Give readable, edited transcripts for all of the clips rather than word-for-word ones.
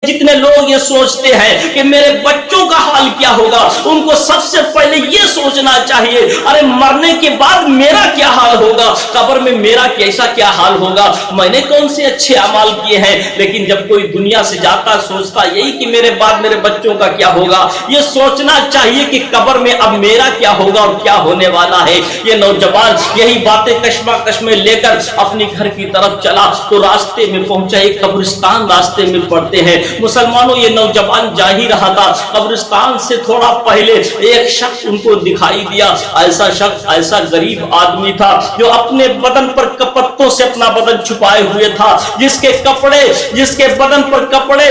जितने लोग ये सोचते हैं कि मेरे बच्चों का हाल क्या होगा, उनको सबसे पहले ये सोचना चाहिए, अरे मरने के बाद मेरा क्या हाल होगा, कब्र में मेरा कैसा क्या हाल होगा, मैंने कौन से अच्छे अमाल किए हैं। लेकिन जब कोई दुनिया से जाता सोचता यही कि मेरे बाद मेरे बच्चों का क्या होगा। ये सोचना चाहिए कि कब्र में अब मेरा क्या होगा और क्या होने वाला है। ये नौजवान यही बातें कश्मकश में लेकर अपने घर की तरफ चला तो रास्ते में पहुंचा एक कब्रिस्तान रास्ते में पड़ते हैं। मुसलमानों, ये नौजवान जा ही रहा था, कब्रिस्तान से थोड़ा पहले एक शख्स उनको दिखाई दिया। ऐसा शख्स, ऐसा गरीब आदमी था जो अपने बदन पर पत्तों से अपना बदन छुपाए हुए था, जिसके बदन पर कपड़े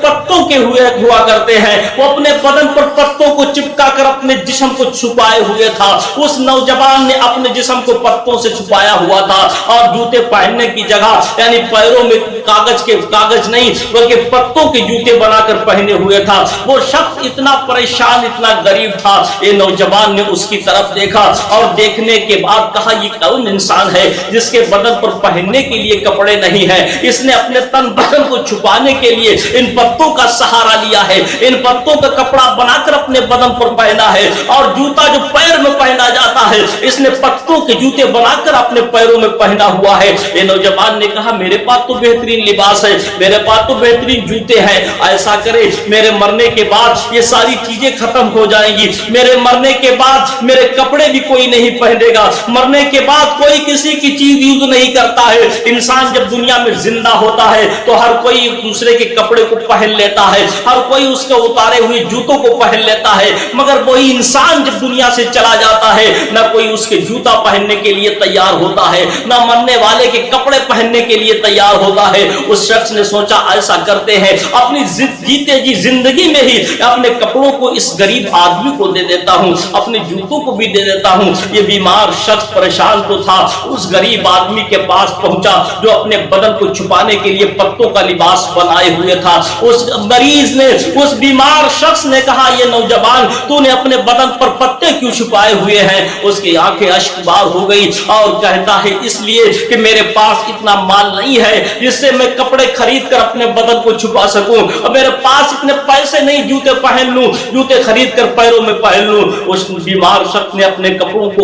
पत्तों के हुआ करते हैं। वो अपने बदन पर पत्तों को चिपका कर अपने जिस्म को छुपाए हुए था। उस नौजवान ने अपने जिस्म को पत्तों से छुपाया हुआ था और जूते पहनने की जगह यानी पैरों में कागज नहीं बल्कि पत्तों के जूते बनाकर पहने हुए था। वो शख्स इतना परेशान, इतना गरीब था। ये नौजवान ने उसकी तरफ देखा और देखने के बाद कहा, ये कौन इंसान है जिसके बदन पर पहनने के लिए कपड़े नहीं है। इसने अपने तन बदन को छुपाने के लिए इन पत्तों का सहारा लिया है, इन पत्तों का कपड़ा बनाकर अपने बदन पर पहना है। और जूता जो पैर में पहना जाता है, इसने पत्तों के जूते बनाकर अपने पैरों में पहना हुआ है। ये नौजवान ने कहा, मेरे पास तो बेहतरीन लिबास है, मेरे पास तो बेहतरीन जूते हैं। ऐसा करे, मेरे मरने के बाद ये सारी चीजें खत्म हो जाएंगी। मेरे मरने के बाद मेरे कपड़े भी कोई नहीं पहनेगा। मरने के बाद कोई किसी की चीज यूज नहीं करता है। इंसान जब दुनिया में जिंदा होता है तो हर कोई एक दूसरे के कपड़े को पहन लेता है, हर कोई उसके उतारे हुए जूतों को पहन लेता है। मगर वही इंसान जब दुनिया से चला जाता है, ना कोई उसके जूता पहनने के लिए तैयार होता है, ना मरने वाले के कपड़े पहनने के लिए तैयार होता है। उस शख्स ने सोचा, ऐसा करते हैं, अपनी जीते जी जिंदगी में ही अपने कपड़ों को इस गरीब आदमी को दे देता हूं, अपने जूतों को भी दे देता हूं। ये बीमार शख्स परेशान तो था, उस गरीब आदमी के पास पहुंचा जो अपने बदन को छुपाने के लिए पत्तों का लिबास बनाए हुए था। उस मरीज ने, उस बीमार शख्स ने कहा, ये नौजवान, तूने अपने बदन पर पत्ते क्यों छुपाए हुए हैं। उसकी आंखें अश्कबार हो गई और कहता है, इसलिए कि मेरे पास इतना माल नहीं है जिससे मैं कपड़े खरीद कर अपने बदन को छुपा सकूं, और मेरे पास इतने पैसे नहीं जूते पहन लूं, जूते खरीद कर पैरों में पहन लूं। उस बीमार शख्स ने अपने कपड़ों को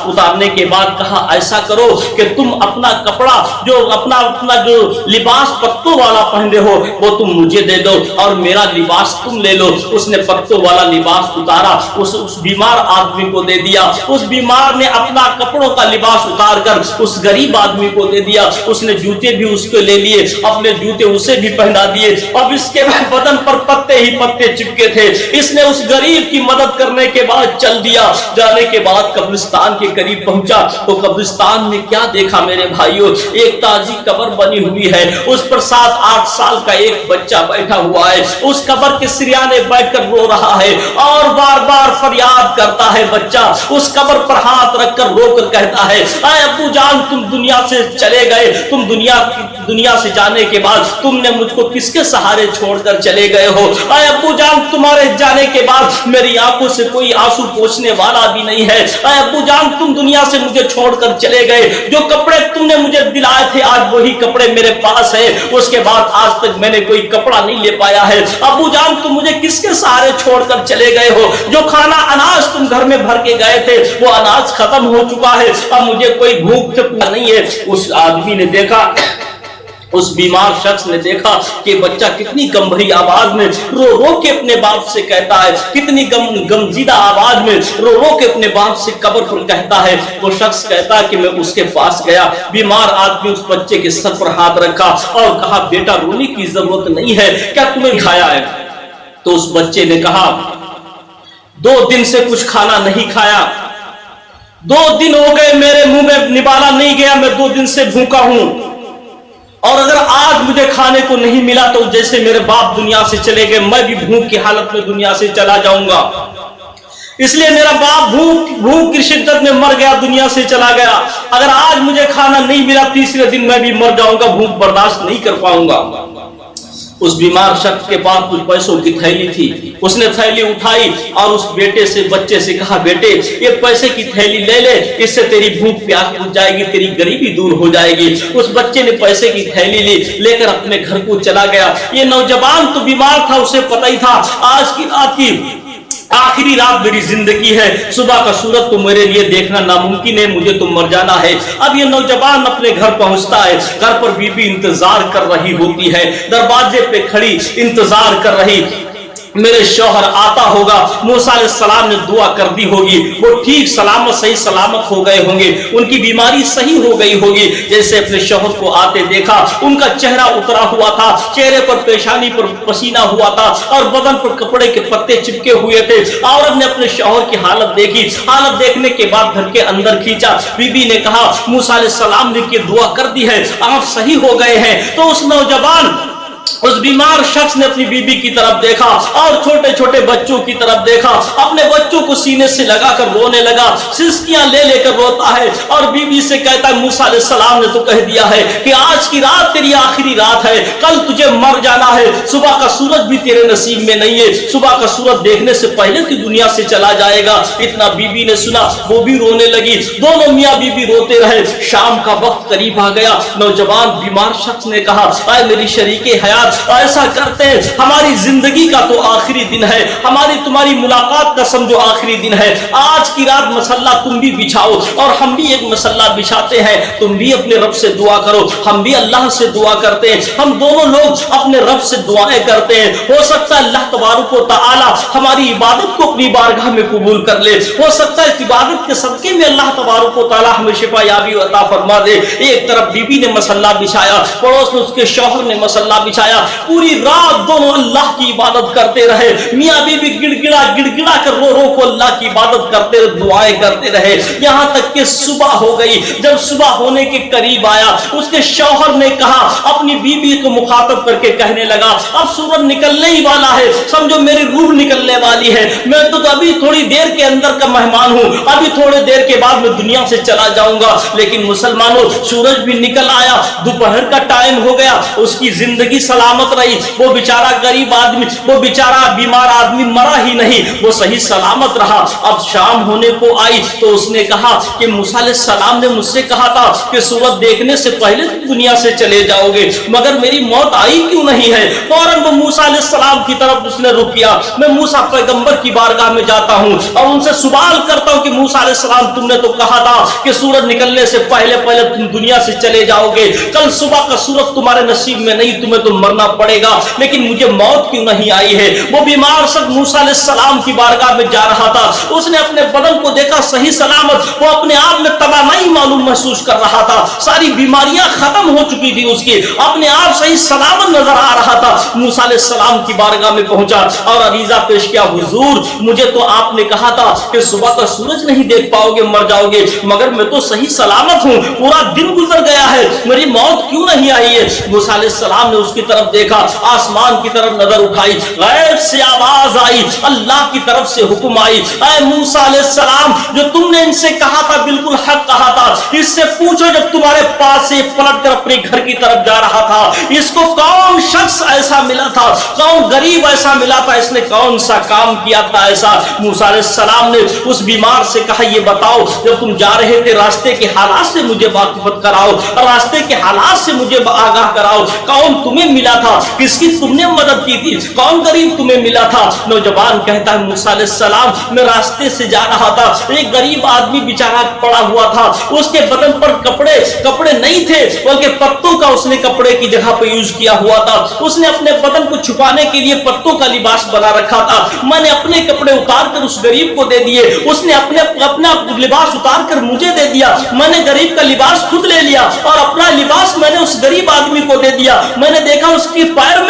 उतारने के बाद कहा, ऐसा करो कि तुम अपना कपड़ा जो अपना जो लिबास पत्तों वाला पहने हो वो तुम मुझे दे दो और मेरा लिबास तुम ले लो। उसने पत्तों वाला लिबास उतारा, उस बीमार आदमी को दे दिया। उस बीमार ने अपना कपड़ों का लिबास उतार कर उस गरीब आदमी को दे दिया। उसने जूते भी उसको ले लिए, अपने जूते उसे भी पहना दिए। अब इसके बदन पर पत्ते ही पत्ते चिपके थे। इसने उस गरीब की मदद करने के बाद चल दिया। जाने के बाद कब्रिस्तान के करीब पहुंचा तो कब्रिस्तान में क्या देखा मेरे भाइयों, एक ताजी कब्र बनी हुई है, उस पर 7-8 साल का एक बच्चा बैठा हुआ है। उस कब्र के सिरयाने बैठकर रो रहा है और बार बार फरियाद करता है बच्चा। उस कब्र पर हाथ रखकर रोकर कहता है, अरे अब्बू जान, तुम दुनिया से चले गए, तुम दुनिया से जाने के बाद तुमने मुझको किसके सहारे छोड़कर चले गए हो। अरे अब्बू जान, तुम्हारे जाने के बाद मेरी आंखों से कोई आंसू पोंछने वाला भी नहीं है। अरे अब्बू जान, तुम दुनिया से मुझे छोड़कर चले गए, जो कपड़े तुमने मुझे दिलाए थे आज वही कपड़े मेरे पास है, उसके बाद आज तक मैंने कोई कपड़ा नहीं ले पाया है। अब्बू जान, तुम मुझे किसके सहारे छोड़कर चले गए हो, जो खाना अनाज तुम घर में भर के गए थे वो अनाज खत्म हो चुका है, अब मुझे कोई भूख नहीं है। उस आदमी ने देखा, उस बीमार शख्स ने देखा कि बच्चा कितनी गंभीर आवाज में रो रो के अपने बाप से कहता है, कितनी गमजीदा आवाज में रो रो के अपने बाप से कब्र पर कहता है। वो शख्स कहता है कि मैं उसके पास गया, बीमार आदमी उस बच्चे के सर पर हाथ रखा और कहा, बेटा रोने की जरूरत नहीं है, क्या तुम्हें खाया है। तो उस बच्चे ने कहा, 2 दिन से कुछ खाना नहीं खाया, 2 दिन हो गए मेरे मुंह में निवाला नहीं गया, मैं 2 दिन से भूखा हूं, और अगर आज मुझे खाने को नहीं मिला तो जैसे मेरे बाप दुनिया से चले गए मैं भी भूख की हालत में दुनिया से चला जाऊंगा। इसलिए मेरा बाप भूख की शिद्दत में मर गया, दुनिया से चला गया। अगर आज मुझे खाना नहीं मिला, तीसरे दिन मैं भी मर जाऊंगा, भूख बर्दाश्त नहीं कर पाऊंगा। उस बीमार शख्स के पास कुछ पैसों की थैली थी। उसने थैली उठाई और उस बेटे से, बच्चे से कहा, बेटे ये पैसे की थैली ले ले, इससे तेरी भूख प्यास बुझ जाएगी, तेरी गरीबी दूर हो जाएगी। उस बच्चे ने पैसे की थैली ली, लेकर अपने घर को चला गया। ये नौजवान तो बीमार था, उसे पता ही था आज की रात की आखिरी रात मेरी जिंदगी है, सुबह का सूरज तो मेरे लिए देखना नामुमकिन है, मुझे तो मर जाना है। अब ये नौजवान अपने घर पहुंचता है, घर पर बीबी इंतजार कर रही होती है, दरवाजे पे खड़ी इंतजार कर रही, मेरे शौहर आता होगा। मूसा अलैहिस्सलाम ने दुआ कर दी होगी, वो ठीक सलामत सही सलामत हो गए होंगे, उनकी बीमारी सही हो गई होगी। जैसे अपने शौहर को आते देखा, उनका चेहरा उतरा हुआ था, चेहरे पर पेशानी पर पसीना हुआ था और बदन पर कपड़े के पत्ते चिपके हुए थे। औरत ने अपने शौहर की हालत देखी, हालत देखने के बाद घर के अंदर खींचा। बीबी ने कहा, मूसा अलैहिस्सलाम ने की दुआ कर दी है, आप सही हो गए हैं। तो उस नौजवान, उस बीमार शख्स ने अपनी बीबी की तरफ देखा और छोटे छोटे बच्चों की तरफ देखा, अपने बच्चों को सीने से लगाकर रोने लगा, सिसकियां ले लेकर रोता है और बीबी से कहता है, मूसा अलैहिस्सलाम ने तो कह दिया है कि आज की रात तेरी आखिरी रात है, कल तुझे मर जाना है, सुबह का सूरज भी तेरे नसीब में नहीं है, सुबह का सूरज देखने से पहले तू दुनिया से चला जाएगा। इतना बीबी ने सुना, वो भी रोने लगी, दोनों मियाँ बीबी रोते रहे। शाम का वक्त करीब आ गया। नौजवान बीमार शख्स ने कहा, आए मेरी शरीके हयात, ऐसा करते हैं, हमारी जिंदगी का तो आखिरी दिन है, हमारी तुम्हारी मुलाकात का समझो आखिरी दिन है, आज की रात मसल्ला तुम भी बिछाओ और हम भी एक मसल्ला बिछाते हैं, तुम भी अपने रब से दुआ करो, हम भी अल्लाह से दुआ करते हैं, हम दोनों लोग अपने रब से दुआएं करते हैं। हो सकता है अल्लाह तबारक व तआला हमारी इबादत को अपनी बारगाह में कबूल कर ले, हो सकता है इबादत के सदके में अल्लाह तबारक व तआला हमें शिफा याबी अता फरमा दे। एक तरफ बीबी ने मसल्ला बिछाया, पड़ोस में उसके शौहर ने मसल्ला बिछाया, पूरी रात दोनों अल्लाह की इबादत करते रहे। मियाँ बीबी गिड़गिड़ा गिड़गिड़ा कर रो रो को अल्लाह की इबादत करते रहे, दुआएं करते रहे, यहाँ तक कि सुबह हो गई। जब सुबह होने के करीब आया, उसके शौहर ने कहा, अपनी बीबी को मुखातब करके कहने लगा, अब सूरज निकलने ही वाला है, समझो मेरी रूह निकलने वाली है, मैं तो अभी थोड़ी देर के अंदर का मेहमान हूँ, अभी थोड़ी देर के बाद मैं दुनिया से चला जाऊंगा। लेकिन मुसलमानों, सूरज भी निकल आया, दोपहर का टाइम हो गया, उसकी जिंदगी सलामत रही। वो बेचारा गरीब आदमी, वो बेचारा बीमार आदमी मरा ही नहीं, वो सही सलामत रहा। अब शाम होने को आई तो उसने कहा कि मूसा अलैहिस्सलाम ने मुझसे कहा था कि सूरज देखने से पहले दुनिया से चले जाओगे, मगर मेरी मौत आई क्यों नहीं है। फौरन वो मूसा अलैहिस्सलाम की तरफ उसने रुक किया। मैं मूसा पैगंबर की बारगाह में जाता हूँ और उनसे सवाल करता हूँ कि मूसा अलैहिस्सलाम, तुमने तो कहा था कि सूरज निकलने से पहले पहले तुम दुनिया से चले जाओगे, कल सुबह का सूरज तुम्हारे नसीब में नहीं, तुम्हें तो मरना पड़ेगा, लेकिन मुझे मौत क्यों नहीं आई है। वो बीमार शख्स मूसा अलैहिस्सलाम की बारगाह में जा रहा था, उसने अपने बदन को देखा सही सलामत, वो अपने आप में तवानाई मालूम महसूस कर रहा था, सारी बीमारियां खत्म हो चुकी थी, उसकी अपने आप सही सलामत नजर आ रहा था। मूसा अलैहिस्सलाम की बारगाह में पहुंचा और अरीजा पेश किया, हुजूर मुझे तो आपने कहा था कि सुबह का सूरज नहीं देख पाओगे, मर जाओगे, मगर मैं तो सही सलामत हूँ, पूरा दिन गुजर गया है, मेरी मौत क्यों नहीं आई है। मूसा अलैहिस्सलाम ने उसकी तरफ देखा, आसमान की तरफ नजर उठाई, गैब से आवाज आई, अल्लाह की तरफ से हुक्म आई, ऐ मूसा अलैहिस्सलाम, जो तुमने इनसे कहा था बिल्कुल हक कहा था, इससे पूछो जब तुम्हारे पास से पलट कर अपने घर की तरफ जा रहा था, इसको कौन शख्स ऐसा मिला था, कौन गरीब ऐसा मिला था, इसने कौन सा काम किया था ऐसा। मूसा अलैहिस्सलाम ने उस बीमार से कहा, ये बताओ जब तुम जा रहे थे रास्ते के हालात से मुझे वाकिफत कराओ, रास्ते के हालात से मुझे आगाह कराओ, कौन तुम्हें मिला था, किसकी तुमने मदद की थी, कौन गरीब तुम्हें मिला था। नौजवान कहता है, मूसा अलैहिस्सलाम, मैं रास्ते से जा रहा था, एक गरीब आदमी बेचारा पड़ा हुआ था, उसके बदन पर कपड़े नहीं थे, बल्कि पत्तों का उसने कपड़े की जगह पर यूज किया हुआ था, उसने अपने बदन को छुपाने के लिए पत्तों का लिबास बना रखा था, मैंने अपने कपड़े उतार कर उस गरीब को दे दिए, उसने अपना लिबास उतार कर मुझे दे दिया, मैंने गरीब का लिबास खुद ले लिया और अपना लिबास मैंने उस गरीब आदमी को दे दिया। मैंने देखा उसके पैर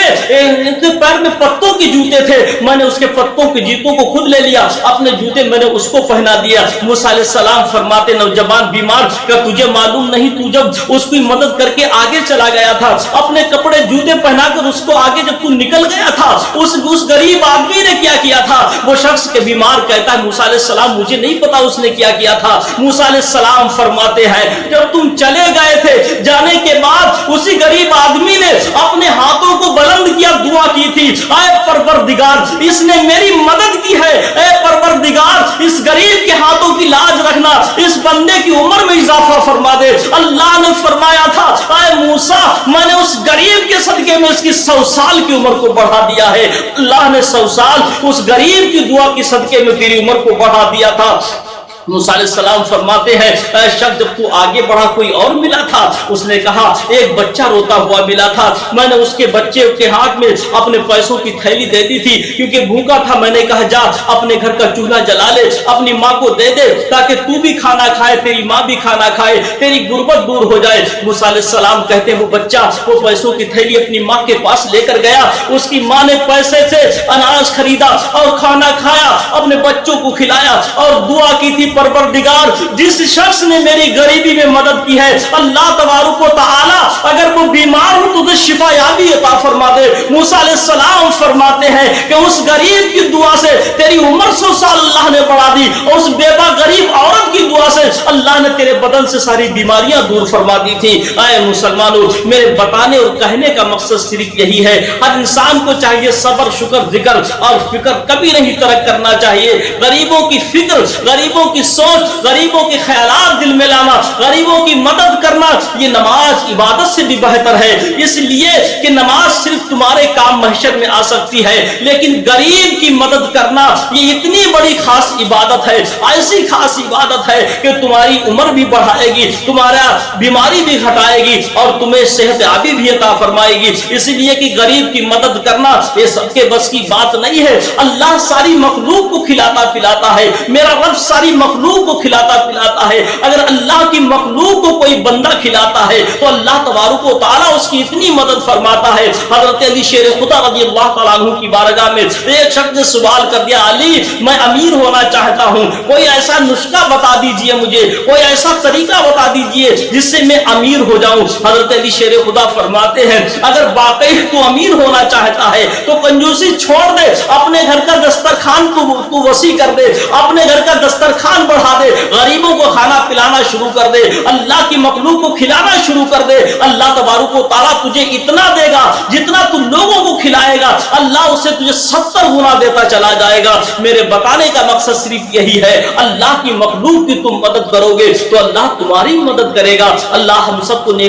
में पत्तों के जूते थे, मैंने उसके पत्तों के जूतों को खुद ले लिया, अपने जूते मैंने उसको पहना दिया। मूसा अलैहिस्सलाम फरमाते, नौजवान बीमार, क्या तुझे मालूम नहीं, तू जब उसकी मदद करके आगे चला गया था, अपने कपड़े जूते पहनाकर उसको आगे जब तू निकल गया था, उस उस गरीब आदमी ने क्या किया था? वो शख्स के बीमार कहता है मूसा अलैहिस्सलाम मुझे नहीं पता उसने क्या किया था। मूसा अलैहिस्सलाम फरमाते हैं जब तुम चले गए थे, जाने के बाद उसी गरीब आदमी ने अपने हाथों को बुलंद किया, दुआ की थी, ऐ परवरदिगार इसने मेरी मदद की है, ऐ परवरदिगार इस गरीब के हाथों की लाज रखना, इस बंदे की उम्र में इजाफा फरमा दे। अल्लाह ने फरमाया था ऐ मूसा मैंने उस गरीब के सदके में इसकी 100 साल की उम्र को बढ़ा दिया है। अल्लाह ने 100 साल उस गरीब की दुआ की सदके में तेरी उम्र को बढ़ा दिया था। मूसा अलैहिस्सलाम फरमाते हैं शख्स जब तू आगे बढ़ा कोई और मिला था? उसने कहा एक बच्चा रोता हुआ मिला था, मैंने उसके बच्चे के हाथ में अपने पैसों की थैली दे दी थी क्योंकि भूखा था। मैंने कहा जा अपने घर का चूल्हा जला ले, अपनी माँ को दे दे ताकि तू भी खाना खाए, तेरी माँ भी खाना खाए, तेरी गुर्बत दूर हो जाए। मूसा अलैहिस्सलाम कहते हैं वो बच्चा वो पैसों की थैली अपनी माँ के पास लेकर गया, उसकी माँ ने पैसे से अनाज खरीदा और खाना खाया, अपने बच्चों को खिलाया और दुआ की थी परवरदिगार जिस शख्स ने मेरी गरीबी में मदद की है अल्लाह तबारक व तआला अगर वो बीमार हो तो उसे शिफा याबी अता फरमा दे। मूसा अलैहिस्सलाम फरमाते हैं कि उस गरीब की दुआ से तेरी उम्र 100 साल अल्लाह ने बढ़ा दी और उस बेवा गरीब औरत की दुआ से अल्लाह ने तेरे बदन से सारी बीमारियां दूर फरमा दी थी। ऐ मुसलमानों मेरे बताने और कहने का मकसद सिर्फ यही है, हर इंसान को चाहिए सब्र शुक्र जिक्र और फिक्र कभी नहीं तरक करना चाहिए। गरीबों की फिक्र, गरीबों की सोच, गरीबों के ख्यालात दिल में लाना, गरीबों की मदद करना ये नमाज इबादत से भी बेहतर है। इसलिए कि नमाज सिर्फ तुम्हारे काम महशर में आ सकती है लेकिन गरीब की मदद करना ये इतनी बड़ी खास इबादत है, ऐसी खास इबादत है कि तुम्हारी उम्र भी बढ़ाएगी, तुम्हारा बीमारी भी घटाएगी और तुम्हें सेहत याबी भी अता फरमाएगी। इसलिए कि गरीब की मदद करना ये सबके बस की बात नहीं है। अल्लाह सारी मखलूक को खिलाता पिलाता है, मेरा रब सारी मखलूक को खिलाता पिलाता है। अगर अल्लाह की मखलूक को कोई बंदा खिलाता है तो अल्लाह तबारक व तआला उसकी इतनी मदद फरमाता है। हजरत अली शेर खुदा रज़ी अल्लाह तआला अन्हु की बारगाह में एक शख्स ने सवाल कर दिया अली मैं अमीर होना चाहता हूँ, कोई ऐसा नुस्खा बता दीजिए मुझे, कोई ऐसा तरीका बता दीजिए जिससे मैं अमीर हो जाऊं। हजरत अली शेर खुदा फरमाते हैं अगर वाकई तू अमीर होना चाहता है तो कंजूसी छोड़ दे, अपने घर का दस्तरखान तू वसी कर दे, अपने घर का दस्तरखान बढ़ा दे, गरीबों को खाना पिलाना शुरू कर दे, अल्लाह की मखलूक को खिलाना शुरू कर दे। अल्लाह तबारक व तआला तुझे इतना देगा जितना तू लोगों को खिलाएगा अल्लाह उसे तुझे 70 गुना देता चला जाएगा। मेरे बताने का मकसद सिर्फ यही है, अल्लाह की मखलूक की तुम मदद करोगे तो अल्लाह तुम्हारी मदद करेगा। अल्लाह हम सबको नेक